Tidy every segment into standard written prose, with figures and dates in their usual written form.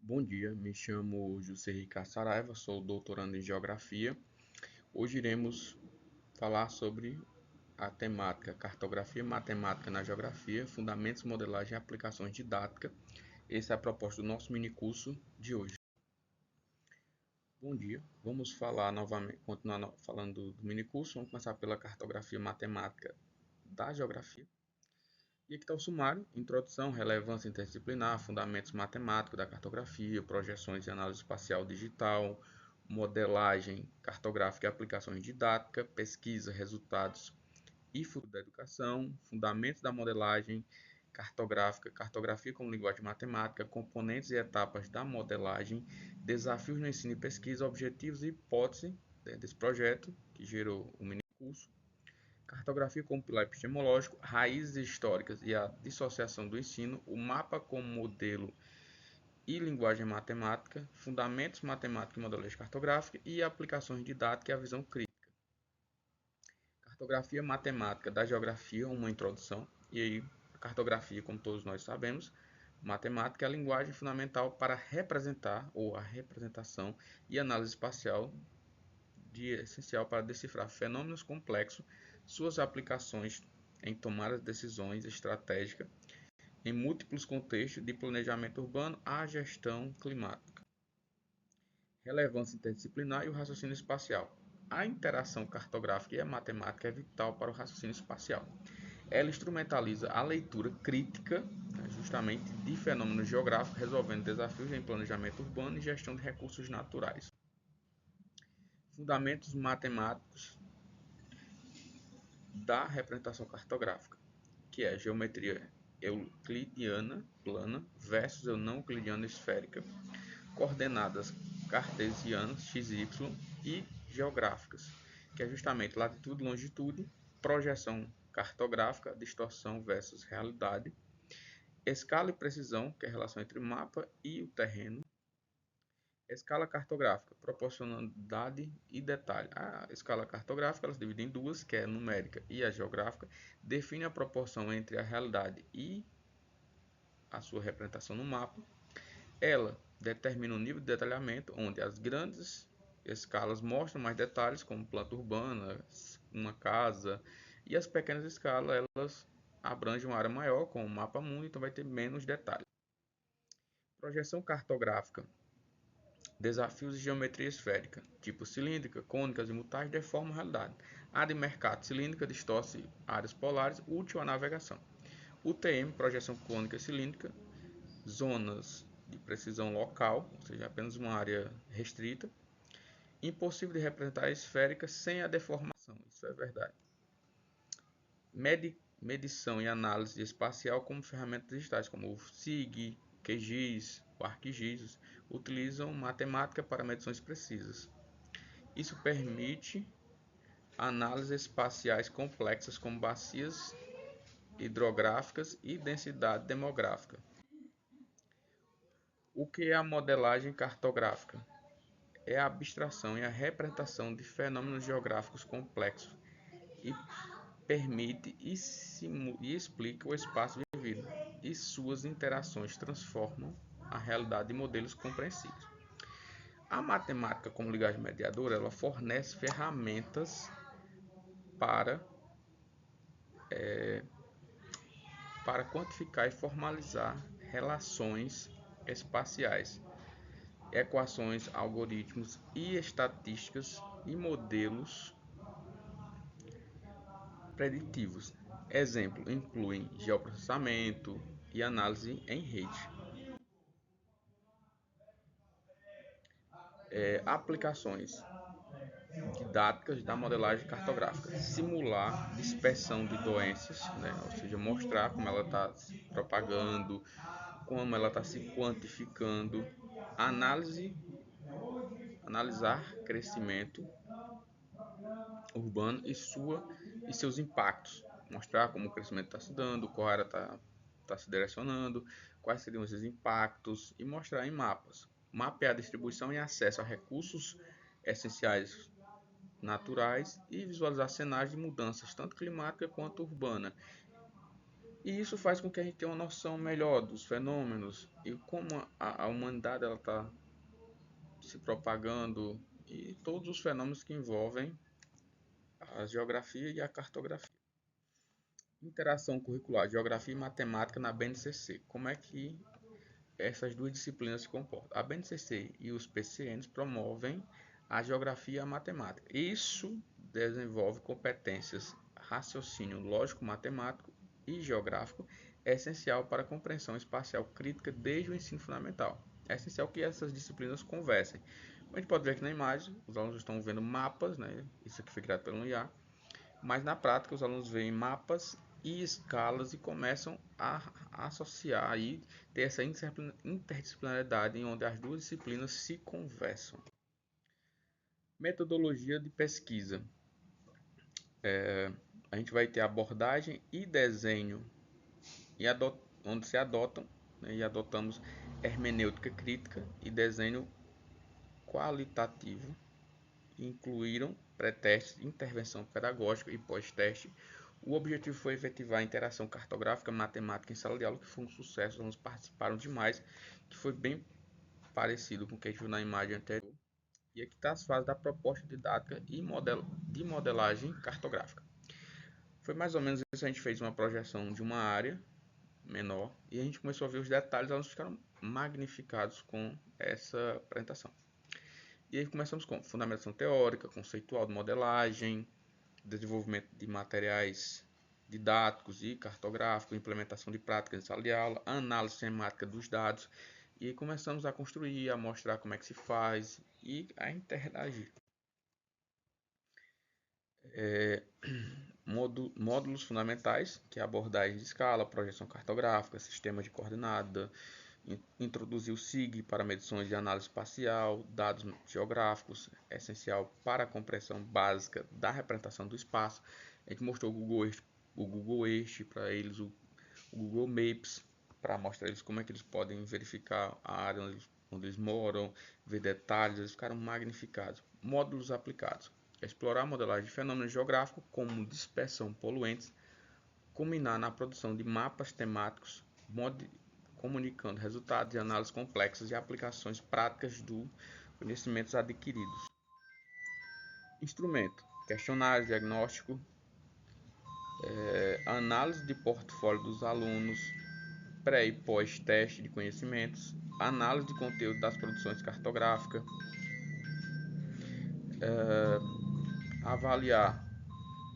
Bom dia, me chamo José Ricardo Saraiva, sou doutorando em Geografia. Hoje iremos falar sobre a temática Cartografia Matemática na Geografia, Fundamentos, Modelagem e Aplicações Didáticas. Essa é a proposta do nosso minicurso de hoje. Bom dia, vamos falar novamente, continuar falando do minicurso. Vamos começar pela Cartografia Matemática da Geografia. E aqui está o sumário: introdução, relevância interdisciplinar, fundamentos matemáticos da cartografia, projeções e análise espacial digital, modelagem cartográfica e aplicações didáticas, pesquisa, resultados e futuro da educação, fundamentos da modelagem cartográfica, cartografia como linguagem matemática, componentes e etapas da modelagem, desafios no ensino e pesquisa, objetivos e hipótese desse projeto que gerou o mini curso. Cartografia como pilar epistemológico, raízes históricas e a dissociação do ensino, o mapa como modelo e linguagem matemática, fundamentos matemáticos e modelagem cartográfica e aplicações didáticas e a visão crítica. Cartografia matemática da geografia, uma introdução, e aí a cartografia, como todos nós sabemos, matemática é a linguagem fundamental para representar ou a representação e análise espacial essencial para decifrar fenômenos complexos, suas aplicações em tomar decisões estratégicas em múltiplos contextos de planejamento urbano à gestão climática. Relevância interdisciplinar e o raciocínio espacial. A interação cartográfica e a matemática é vital para o raciocínio espacial. Ela instrumentaliza a leitura crítica, justamente, de fenômenos geográficos, resolvendo desafios em planejamento urbano e gestão de recursos naturais. Fundamentos matemáticos da representação cartográfica, que é geometria euclidiana plana versus não euclidiana esférica, coordenadas cartesianas x, y e geográficas, que é justamente latitude, longitude, projeção cartográfica, distorção versus realidade, escala e precisão, que é a relação entre o mapa e o terreno, escala cartográfica, proporcionalidade e detalhe. A escala cartográfica ela se divide em duas, que é a numérica e a geográfica, define a proporção entre a realidade e a sua representação no mapa. Ela determina o nível de detalhamento, onde as grandes escalas mostram mais detalhes, como planta urbana, uma casa, e as pequenas escalas elas abrangem uma área maior, como o mapa mundo, então vai ter menos detalhes. Projeção cartográfica. Desafios de geometria esférica, tipo cilíndrica, cônicas e mutais, deformam a realidade. A de Mercator cilíndrica distorce áreas polares, útil à navegação. UTM, projeção cônica cilíndrica, zonas de precisão local, ou seja, apenas uma área restrita. Impossível de representar a esférica sem a deformação, isso é verdade. Medição e análise espacial como ferramentas digitais, como o SIG, QGIS, o ArcGIS, utilizam matemática para medições precisas. Isso permite análises espaciais complexas como bacias hidrográficas e densidade demográfica. O que é a modelagem cartográfica? É a abstração e a representação de fenômenos geográficos complexos e permite e explica o espaço vivido e suas interações transformam a realidade em modelos compreensíveis. A matemática como linguagem mediadora, ela fornece ferramentas para, para quantificar e formalizar relações espaciais, equações, algoritmos e estatísticas e modelos preditivos. Exemplo, incluem geoprocessamento e análise em rede. Aplicações didáticas da modelagem cartográfica: simular dispersão de doenças, né? Ou seja, mostrar como ela está se propagando, como ela está se quantificando, analisar crescimento urbano e seus impactos, mostrar como o crescimento está se dando, qual área está se direcionando, quais seriam esses impactos e mostrar em mapas. Mapear a distribuição e acesso a recursos essenciais naturais e visualizar cenários de mudanças tanto climática quanto urbana E isso faz com que a gente tenha uma noção melhor dos fenômenos e como a humanidade está se propagando e todos os fenômenos que envolvem a geografia e a cartografia. Interação curricular, geografia e matemática na BNCC. Como é que essas duas disciplinas se comportam? A BNCC e os PCNs promovem a geografia e a matemática. Isso desenvolve competências raciocínio lógico-matemático e geográfico, é essencial para a compreensão espacial crítica desde o ensino fundamental. É essencial que essas disciplinas conversem. Como a gente pode ver aqui na imagem, os alunos estão vendo mapas, né? Isso aqui foi criado pelo IA, mas na prática os alunos veem mapas e escalas e começam a associar e ter essa interdisciplinaridade em onde as duas disciplinas se conversam. Metodologia de pesquisa. A gente vai ter abordagem e desenho e onde se adotam, né, e adotamos hermenêutica crítica e desenho qualitativo. Incluíram pré-teste, intervenção pedagógica e pós-teste. O objetivo foi efetivar a interação cartográfica matemática em sala de aula, que foi um sucesso, os alunos participaram demais, que foi bem parecido com o que a gente viu na imagem anterior. E aqui está as fases da proposta didática e de modelagem cartográfica. Foi mais ou menos isso, a gente fez uma projeção de uma área menor e a gente começou a ver os detalhes, os alunos ficaram magnificados com essa apresentação. E aí começamos com fundamentação teórica, conceitual de modelagem, desenvolvimento de materiais didáticos e cartográficos, implementação de práticas em sala de aula, análise semática dos dados, e aí começamos a construir, a mostrar como é que se faz e a interagir. Módulos fundamentais, que é abordagem de escala, projeção cartográfica, sistema de coordenada, introduzir o SIG para medições de análise espacial, dados geográficos, essencial para a compreensão básica da representação do espaço. A gente mostrou o Google Earth para eles, o Google Maps, para mostrar eles como é que eles podem verificar a área onde eles moram, ver detalhes, eles ficaram magnificados. Módulos aplicados. Explorar a modelagem de fenômenos geográficos como dispersão poluentes, culminar na produção de mapas temáticos, comunicando resultados de análises complexas e aplicações práticas dos conhecimentos adquiridos. Instrumento: questionário diagnóstico, análise de portfólio dos alunos, pré e pós-teste de conhecimentos, análise de conteúdo das produções cartográficas, avaliar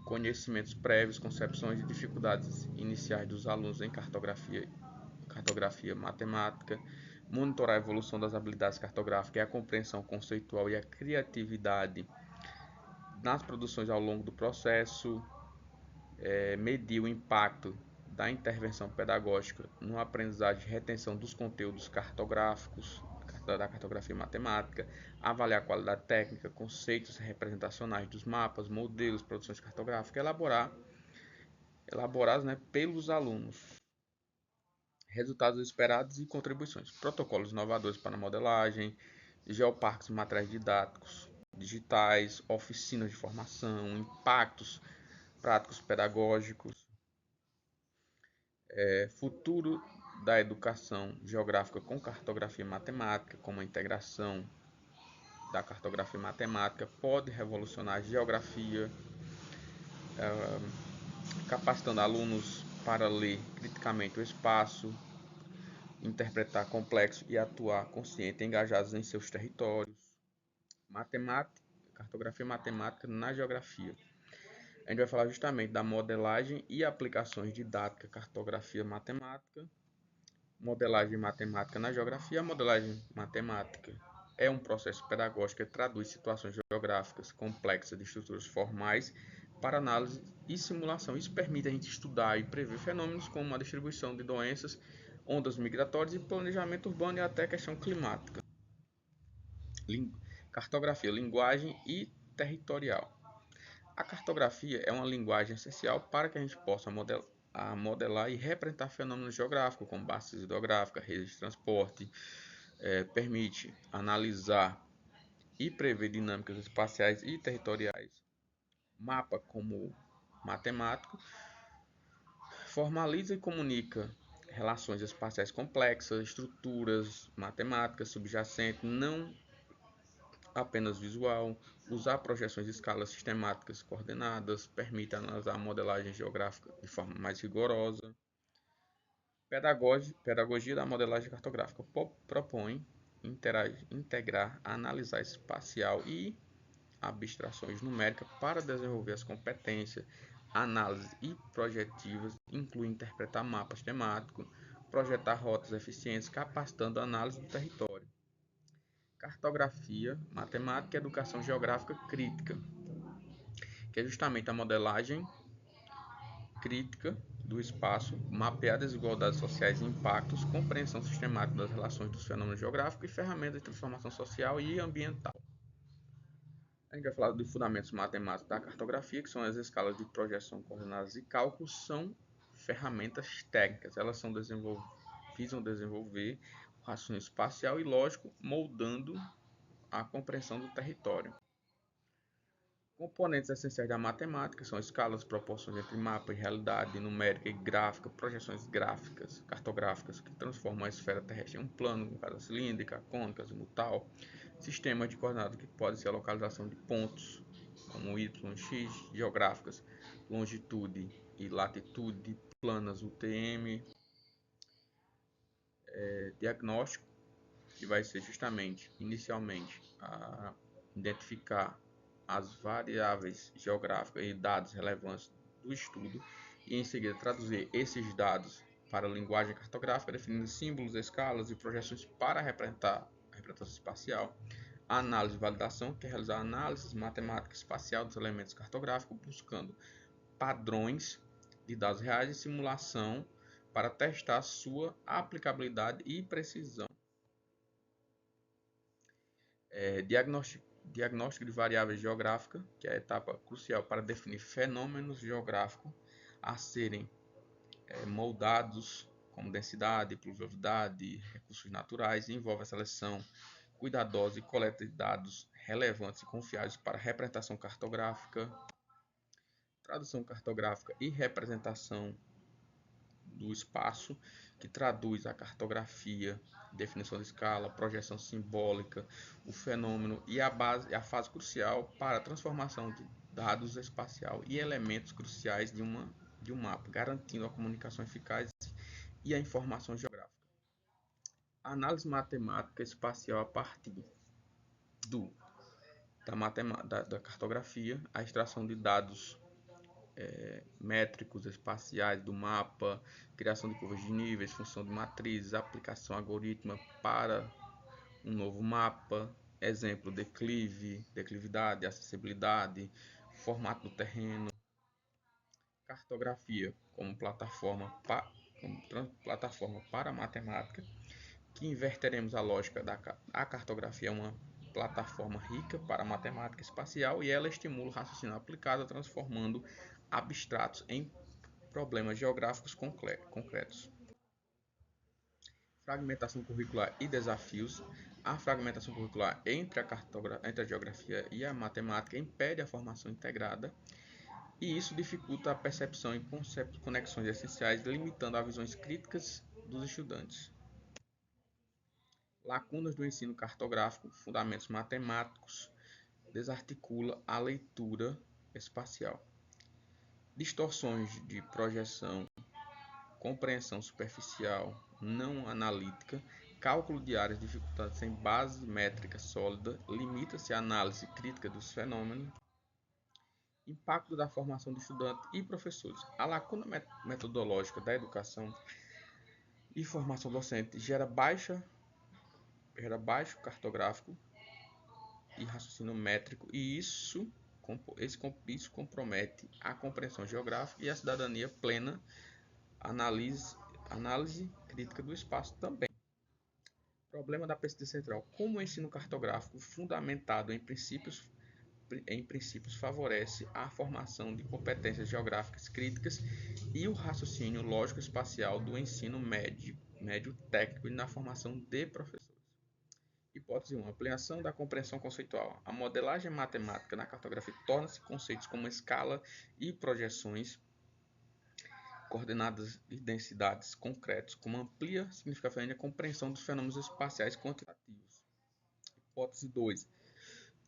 conhecimentos prévios, concepções e dificuldades iniciais dos alunos em cartografia matemática, monitorar a evolução das habilidades cartográficas e a compreensão conceitual e a criatividade nas produções ao longo do processo, medir o impacto da intervenção pedagógica no aprendizagem e retenção dos conteúdos cartográficos, da cartografia matemática, avaliar a qualidade técnica, conceitos representacionais dos mapas, modelos, produções cartográficas, elaborados, né, pelos alunos. Resultados esperados e contribuições. Protocolos inovadores para a modelagem, geoparques, materiais didáticos digitais, oficinas de formação, impactos práticos pedagógicos, futuro da educação geográfica com cartografia matemática, como a integração da cartografia matemática pode revolucionar a geografia, capacitando alunos para ler criticamente o espaço, interpretar complexo e atuar consciente, engajados em seus territórios. Matemática, cartografia matemática na geografia. A gente vai falar justamente da modelagem e aplicações didáticas, cartografia matemática, modelagem matemática na geografia. A modelagem matemática é um processo pedagógico que traduz situações geográficas complexas de estruturas formais para análise e simulação. Isso permite a gente estudar e prever fenômenos como a distribuição de doenças, ondas migratórias e planejamento urbano e até questão climática. Cartografia, linguagem e territorial. A cartografia é uma linguagem essencial para que a gente possa modelar e representar fenômenos geográficos, como bases hidrográficas, redes de transporte, permite analisar e prever dinâmicas espaciais e territoriais. Mapa como matemático formaliza e comunica relações espaciais complexas, estruturas matemáticas subjacentes, não apenas visual, usar projeções de escalas sistemáticas coordenadas, permite analisar a modelagem geográfica de forma mais rigorosa. Pedagogia da modelagem cartográfica propõe integrar, analisar espacial e abstrações numéricas para desenvolver as competências, análise e projetivas, inclui interpretar mapas temáticos, projetar rotas eficientes, capacitando a análise do território. Cartografia, matemática e educação geográfica crítica, que é justamente a modelagem crítica do espaço, mapear desigualdades sociais e impactos, compreensão sistemática das relações dos fenômenos geográficos e ferramentas de transformação social e ambiental. A gente vai falar dos fundamentos matemáticos da cartografia, que são as escalas de projeção, coordenadas e cálculos, são ferramentas técnicas. Elas visam desenvolver o raciocínio espacial e lógico, moldando a compreensão do território. Componentes essenciais da matemática são escalas, proporções entre mapa e realidade, numérica e gráfica, projeções gráficas, cartográficas, que transformam a esfera terrestre em um plano, no caso cilíndrica, cônica, azimutal, sistemas de coordenadas que podem ser a localização de pontos, como y, x, geográficas, longitude e latitude, planas UTM, diagnóstico, que vai ser justamente, inicialmente, a identificar as variáveis geográficas e dados relevantes do estudo e em seguida traduzir esses dados para a linguagem cartográfica, definindo símbolos, escalas e projeções para representar a representação espacial. A análise e validação, que é realizar análise matemática espacial dos elementos cartográficos, buscando padrões de dados reais e simulação para testar sua aplicabilidade e precisão. Diagnóstico de variáveis geográficas, que é a etapa crucial para definir fenômenos geográficos a serem moldados, como densidade, pluviosidade, recursos naturais, e envolve a seleção cuidadosa e coleta de dados relevantes e confiáveis para representação cartográfica, tradução cartográfica e representação do espaço, que traduz a cartografia, definição de escala, projeção simbólica, o fenômeno e a fase crucial para a transformação de dados espacial e elementos cruciais de um mapa, garantindo a comunicação eficaz e a informação geográfica. A análise matemática espacial a partir da cartografia, a extração de dados métricos espaciais do mapa, criação de curvas de níveis, função de matrizes, aplicação algorítmica para um novo mapa, exemplo, declive, declividade, acessibilidade, formato do terreno, cartografia como plataforma para a matemática, que inverteremos a lógica a cartografia é uma plataforma rica para a matemática espacial e ela estimula o raciocínio aplicado, transformando abstratos em problemas geográficos concretos. Fragmentação curricular e desafios. A fragmentação curricular entre a geografia e a matemática impede a formação integrada e isso dificulta a percepção em conceptos de conexões essenciais, limitando as visões críticas dos estudantes. Lacunas do ensino cartográfico, fundamentos matemáticos, desarticula a leitura espacial. Distorções de projeção, compreensão superficial, não analítica, cálculo de áreas dificultadas sem base métrica sólida, limita-se a análise crítica dos fenômenos, impacto da formação de estudantes e professores. A lacuna metodológica da educação e formação docente gera baixo cartográfico e raciocínio métrico e isso compromete a compreensão geográfica e a cidadania plena, análise crítica do espaço também. Problema da pesquisa central. Como o ensino cartográfico fundamentado em princípios favorece a formação de competências geográficas críticas e o raciocínio lógico-espacial do ensino médio técnico e na formação de professores. Hipótese 1. Ampliação da compreensão conceitual. A modelagem matemática na cartografia torna-se conceitos como escala e projeções coordenadas e densidades concretos, como amplia significativamente a compreensão dos fenômenos espaciais quantitativos. Hipótese 2.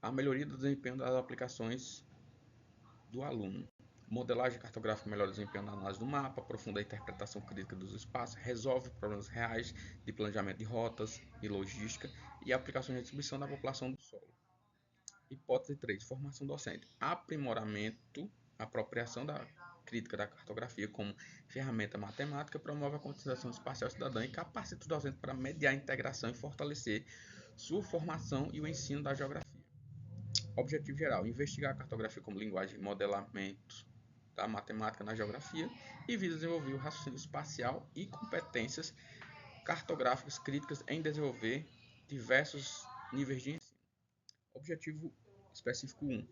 A melhoria do desempenho das aplicações do aluno. Modelagem cartográfica melhora o desempenho na análise do mapa, aprofunda a interpretação crítica dos espaços, resolve problemas reais de planejamento de rotas e logística e aplicações de distribuição da população do solo. Hipótese 3. Formação docente. Aprimoramento, apropriação da crítica da cartografia como ferramenta matemática promove a conscientização espacial cidadã e capacita o docente para mediar a integração e fortalecer sua formação e o ensino da geografia. Objetivo geral: investigar a cartografia como linguagem de modelamento da matemática na geografia e visa desenvolver o raciocínio espacial e competências cartográficas críticas em desenvolver diversos níveis de ensino. Objetivo específico 1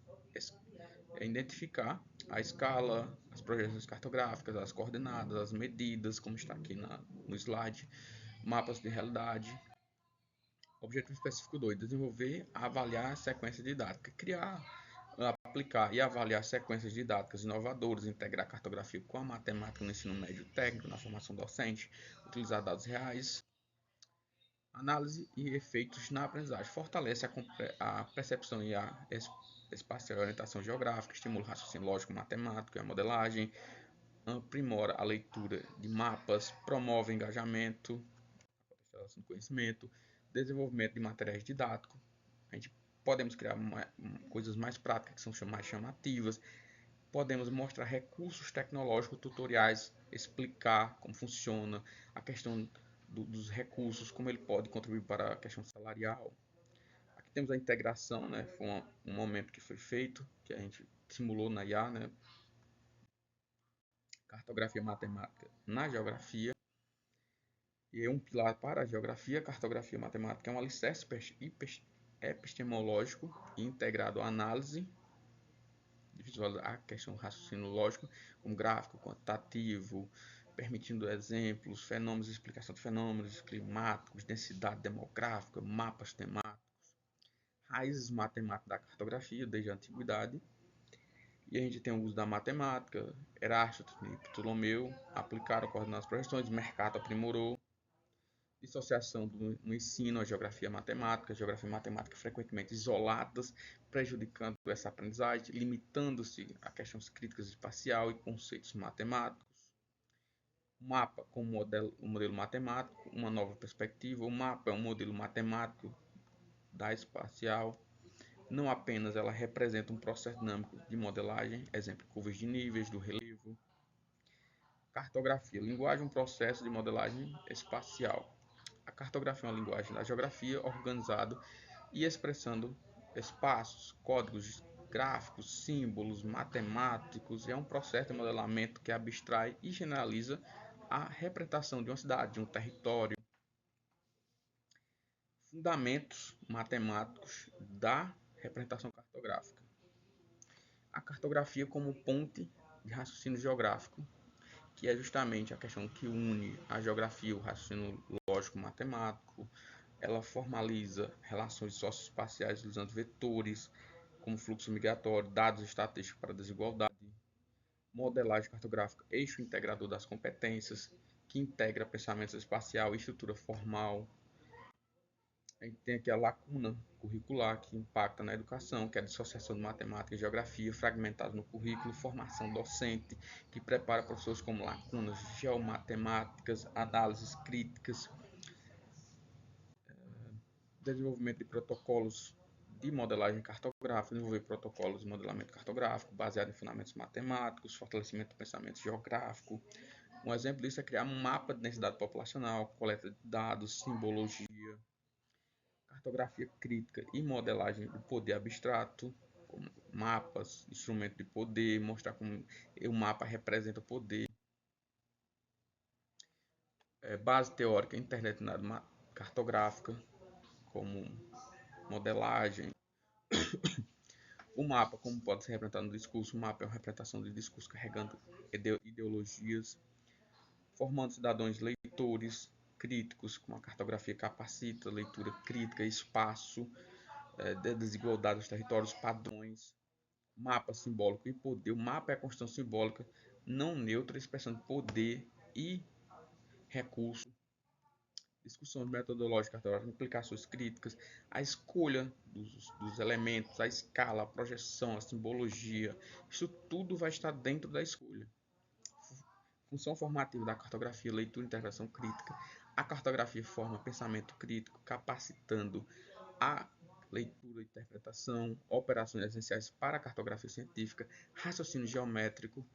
é identificar a escala, as projeções cartográficas, as coordenadas, as medidas, como está aqui no slide, mapas de realidade. Objetivo específico 2, desenvolver, avaliar a sequência didática, criar, aplicar e avaliar sequências didáticas inovadoras, integrar a cartografia com a matemática no ensino médio técnico, na formação docente, utilizar dados reais. Análise e efeitos na aprendizagem, fortalece a percepção e a espacial orientação geográfica, estimula o raciocínio lógico matemático e a modelagem, aprimora a leitura de mapas, promove o engajamento, a conhecimento, desenvolvimento de materiais didáticos. A gente podemos criar coisas mais práticas que são mais chamativas. Podemos mostrar recursos tecnológicos, tutoriais, explicar como funciona a questão dos recursos, como ele pode contribuir para a questão salarial. Aqui temos a integração, né? Foi um momento que foi feito, que a gente simulou na IA, né? Cartografia matemática na geografia. E é um pilar para a geografia. Cartografia matemática é um alicerce epistemológico integrado à análise, visualizar a questão do raciocínio lógico, como gráfico, quantitativo, permitindo exemplos, fenômenos, explicação de fenômenos climáticos, densidade demográfica, mapas temáticos, raízes matemáticas da cartografia desde a antiguidade. E a gente tem o uso da matemática, Eráclito e Ptolomeu aplicaram coordenadas projeções, Mercator aprimorou, dissociação no ensino, a geografia matemática frequentemente isoladas, prejudicando essa aprendizagem, limitando-se a questões críticas espacial e conceitos matemáticos. O mapa como modelo matemático, uma nova perspectiva. O mapa é um modelo matemático da espacial. Não apenas ela representa um processo dinâmico de modelagem, exemplo, curvas de níveis do relevo. Cartografia, linguagem, um processo de modelagem espacial. A cartografia é uma linguagem da geografia organizado e expressando espaços, códigos gráficos, símbolos, matemáticos. É um processo de modelamento que abstrai e generaliza a representação de uma cidade, de um território. Fundamentos matemáticos da representação cartográfica. A cartografia como ponte de raciocínio geográfico, que é justamente a questão que une a geografia, o raciocínio lógico-matemático. Ela formaliza relações socioespaciais usando vetores, como fluxo migratório, dados estatísticos para desigualdade, modelagem cartográfica, eixo integrador das competências, que integra pensamento espacial e estrutura formal. A gente tem aqui a lacuna curricular, que impacta na educação, que é a dissociação de matemática e geografia, fragmentado no currículo, formação docente, que prepara professores como lacunas geomatemáticas, análises críticas, desenvolvimento de protocolos de modelagem cartográfica, desenvolver protocolos de modelamento cartográfico baseado em fundamentos matemáticos, fortalecimento do pensamento geográfico. Um exemplo disso é criar um mapa de densidade populacional, coleta de dados, simbologia, cartografia crítica e modelagem do poder abstrato, como mapas, instrumento de poder, mostrar como o mapa representa o poder. Base teórica internet cartográfica, como modelagem. O mapa, como pode ser representado no discurso, o mapa é uma representação de discurso carregando ideologias, formando cidadãos leitores críticos, como a cartografia capacita, leitura crítica, espaço, desigualdade dos territórios, padrões, mapa simbólico e poder. O mapa é a construção simbólica não neutra, expressando poder e recurso, discussão metodológica cartográfica, implicações críticas, a escolha dos elementos, a escala, a projeção, a simbologia, isso tudo vai estar dentro da escolha. Função formativa da cartografia, leitura e interpretação crítica. A cartografia forma pensamento crítico, capacitando a leitura e interpretação, operações essenciais para a cartografia científica, raciocínio geométrico,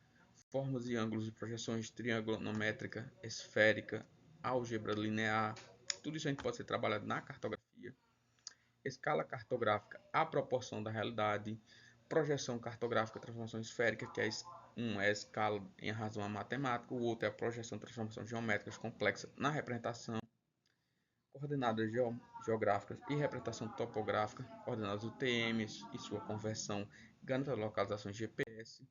formas e ângulos de projeções, trigonométrica, esférica, álgebra linear. Tudo isso a gente pode ser trabalhado na cartografia. Escala cartográfica, a proporção da realidade. Projeção cartográfica, transformação esférica, que um é a escala em razão a matemática, o outro é a projeção transformação geométricas complexa na representação. Coordenadas geográficas e representação topográfica, coordenadas UTM e sua conversão, ganhando localização GPS,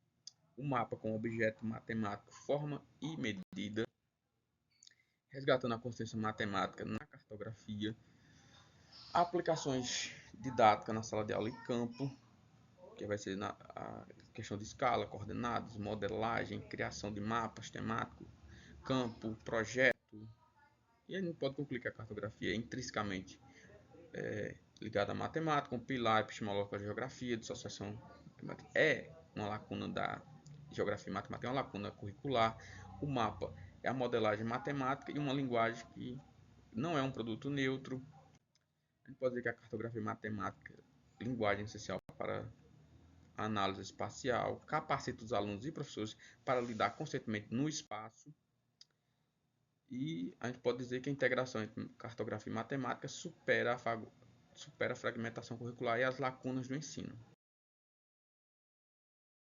o mapa com objeto matemático, forma e medida, resgatando a consciência matemática na cartografia, aplicações didáticas na sala de aula e campo, que vai ser a questão de escala, coordenadas, modelagem, criação de mapas temáticos, campo, projeto. E a gente pode concluir que a cartografia é intrinsecamente ligada à matemática, com pilar epistemológico da geografia, dissociação é uma lacuna da geografia e matemática, é uma lacuna curricular. O mapa é a modelagem matemática e uma linguagem que não é um produto neutro. A gente pode dizer que a cartografia matemática, linguagem essencial para a análise espacial, capacita os alunos e professores para lidar conscientemente no espaço. E a gente pode dizer que a integração entre cartografia e matemática supera a fragmentação curricular e as lacunas do ensino.